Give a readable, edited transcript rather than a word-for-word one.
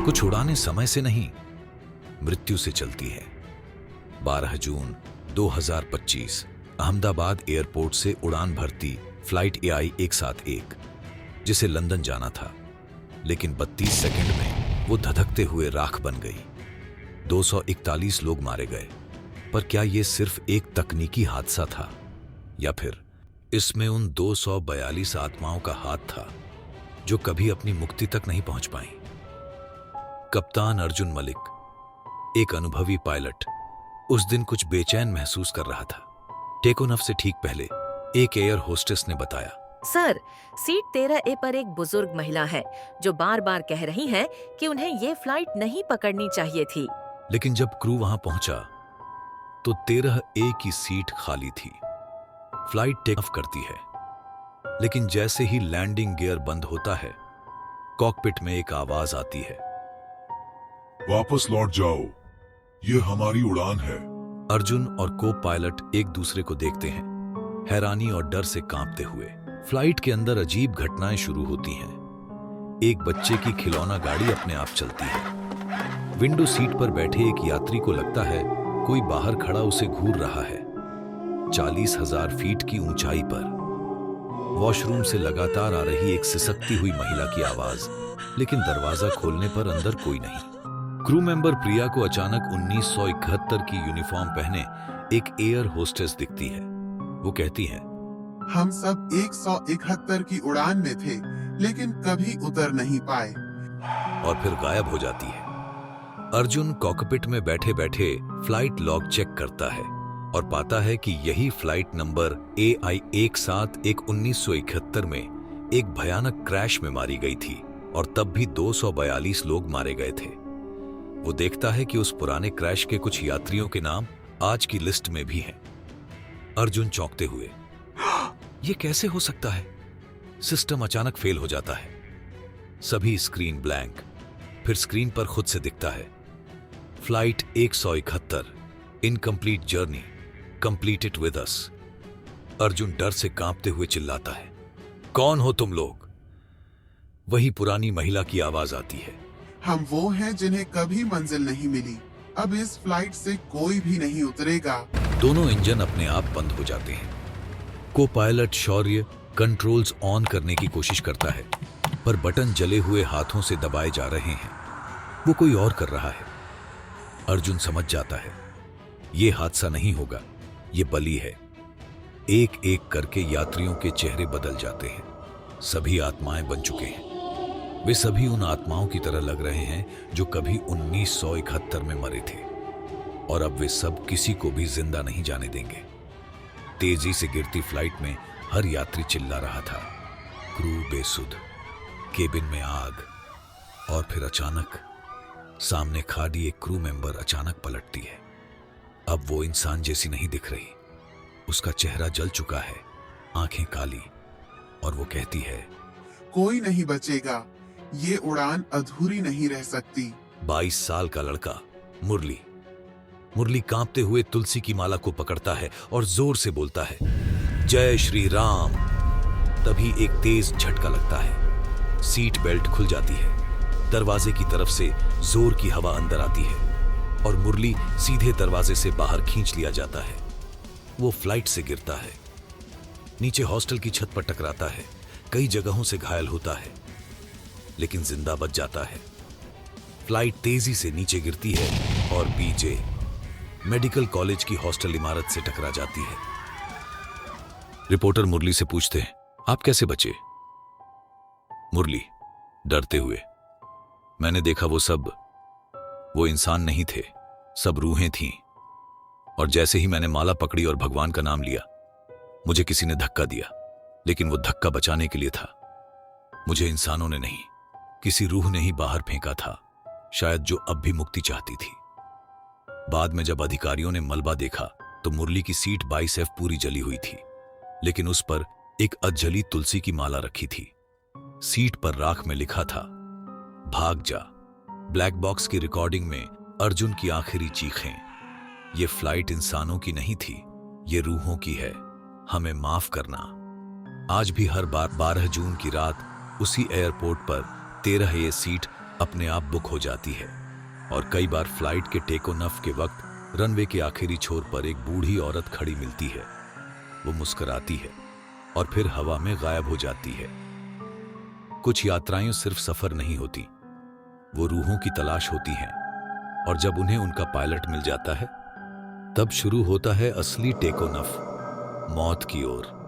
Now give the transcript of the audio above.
कुछ उड़ानें समय से नहीं, मृत्यु से चलती है। 12 जून 2025 अहमदाबाद एयरपोर्ट से उड़ान भरती फ्लाइट AI 171, जिसे लंदन जाना था, लेकिन 32 सेकंड में वो धधकते हुए राख बन गई। 241 लोग मारे गए। पर क्या ये सिर्फ एक तकनीकी हादसा था, या फिर इसमें उन 242 आत्माओं का हाथ था जो कभी अपनी मुक्ति तक नहीं पहुंच पाई? कप्तान अर्जुन मलिक, एक अनुभवी पायलट, उस दिन कुछ बेचैन महसूस कर रहा था। टेक ऑफ से ठीक पहले एक एयर होस्टेस ने बताया, सर, सीट 13A पर एक बुजुर्ग महिला है जो बार बार कह रही हैं कि उन्हें ये फ्लाइट नहीं पकड़नी चाहिए थी। लेकिन जब क्रू वहां पहुंचा तो 13A की सीट खाली थी। फ्लाइट टेक ऑफ करती है, लेकिन जैसे ही लैंडिंग गियर बंद होता है, कॉकपिट में एक आवाज आती है, वापस लौट जाओ, ये हमारी उड़ान है। अर्जुन और को पायलट एक दूसरे को देखते हैं, हैरानी और डर से कांपते हुए। फ्लाइट के अंदर अजीब घटनाएं शुरू होती हैं। एक बच्चे की खिलौना गाड़ी अपने आप चलती है। विंडो सीट पर बैठे एक यात्री को लगता है कोई बाहर खड़ा उसे घूर रहा है। 40,000 फीट की ऊंचाई पर वॉशरूम से लगातार आ रही एक सिसकती हुई महिला की आवाज, लेकिन दरवाजा खोलने पर अंदर कोई नहीं। क्रू मेंबर प्रिया को अचानक 1971 की यूनिफॉर्म पहने एक एयर होस्टेस दिखती है। वो कहती है, हम सब 171 की उड़ान में थे, लेकिन कभी उतर नहीं पाए। और फिर गायब हो जाती है। अर्जुन कॉकपिट में बैठे बैठे फ्लाइट लॉग चेक करता है और पाता है कि यही फ्लाइट नंबर AI 171 1971 में एक भयानक क्रैश में मारी गई थी, और तब भी 242 लोग मारे गए थे। वो देखता है कि उस पुराने क्रैश के कुछ यात्रियों के नाम आज की लिस्ट में भी हैं। अर्जुन चौंकते हुए, ये कैसे हो सकता है? सिस्टम अचानक फेल हो जाता है। सभी स्क्रीन ब्लैंक। फिर स्क्रीन पर खुद से दिखता है, flight 171, incomplete journey, complete it with us. Arjun डर से कांपते हुए चिल्लाता है, कौन हो तुम लोग? वही पुरानी महिला की आवाज आती है, हम वो हैं जिन्हें कभी मंजिल नहीं मिली। अब इस फ्लाइट से कोई भी नहीं उतरेगा। दोनों इंजन अपने आप बंद हो जाते हैं। को पायलट शौर्य कंट्रोल्स ऑन करने की कोशिश करता है, पर बटन जले हुए हाथों से दबाए जा रहे हैं। वो कोई और कर रहा है। अर्जुन समझ जाता है, ये हादसा नहीं होगा, ये बलि है। एक एक करके यात्रियों के चेहरे बदल जाते हैं। सभी आत्माएं बन चुके हैं। वे सभी उन आत्माओं की तरह लग रहे हैं जो कभी 1971 में मरे थे, और अब वे सब किसी को भी जिंदा नहीं जाने देंगे। तेजी से गिरती फ्लाइट में हर यात्री चिल्ला रहा था, क्रू बेसुध, केबिन में आग। और फिर अचानक सामने खड़ी एक क्रू मेंबर अचानक पलटती है। अब वो इंसान जैसी नहीं दिख रही। उसका चेहरा जल चुका है, आंखें काली, और वो कहती है, कोई नहीं बचेगा, ये उड़ान अधूरी नहीं रह सकती। 22 साल का लड़का मुरली। मुरली कांपते हुए तुलसी की माला को पकड़ता है और जोर से बोलता है, जय श्री राम। तभी एक तेज झटका लगता है। सीट बेल्ट खुल जाती है। दरवाजे की तरफ से जोर की हवा अंदर आती है और मुरली सीधे दरवाजे से बाहर खींच लिया जाता है। वो फ्लाइट से गिरता है, नीचे हॉस्टल की छत पर टकराता है, कई जगहों से घायल होता है, लेकिन जिंदा बच जाता है। फ्लाइट तेजी से नीचे गिरती है और BJ मेडिकल कॉलेज की हॉस्टल इमारत से टकरा जाती है। रिपोर्टर मुरली से पूछते हैं, आप कैसे बचे? मुरली डरते हुए, मैंने देखा वो इंसान नहीं थे, सब रूहें थीं। और जैसे ही मैंने माला पकड़ी और भगवान का नाम लिया, मुझे किसी ने धक्का दिया, लेकिन वो धक्का बचाने के लिए था। मुझे इंसानों ने नहीं, किसी रूह ने ही बाहर फेंका था, शायद जो अब भी मुक्ति चाहती थी। बाद में जब अधिकारियों ने मलबा देखा तो मुरली की सीट 22F पूरी जली हुई थी, लेकिन उस पर एक अधजली तुलसी की माला रखी थी। सीट पर राख में लिखा था, भाग जा। ब्लैक बॉक्स की रिकॉर्डिंग में अर्जुन की आखिरी चीखें, ये फ्लाइट इंसानों की नहीं थी, ये रूहों की है, हमें माफ करना। आज भी हर बार 12 जून की रात उसी एयरपोर्ट पर 13A सीट अपने आप बुक हो जाती है और कई बार फ्लाइट के टेक ऑफ के वक्त रनवे के आखिरी छोर पर एक बूढ़ी औरत खड़ी मिलती है। वो मुस्कुराती है और फिर हवा में गायब हो जाती है। कुछ यात्राएं सिर्फ सफर नहीं होती, वो रूहों की तलाश होती हैं, और जब उन्हें उनका पायलट मिल जाता है तब शुरू होता है असली टेक ऑफ, मौत की ओर।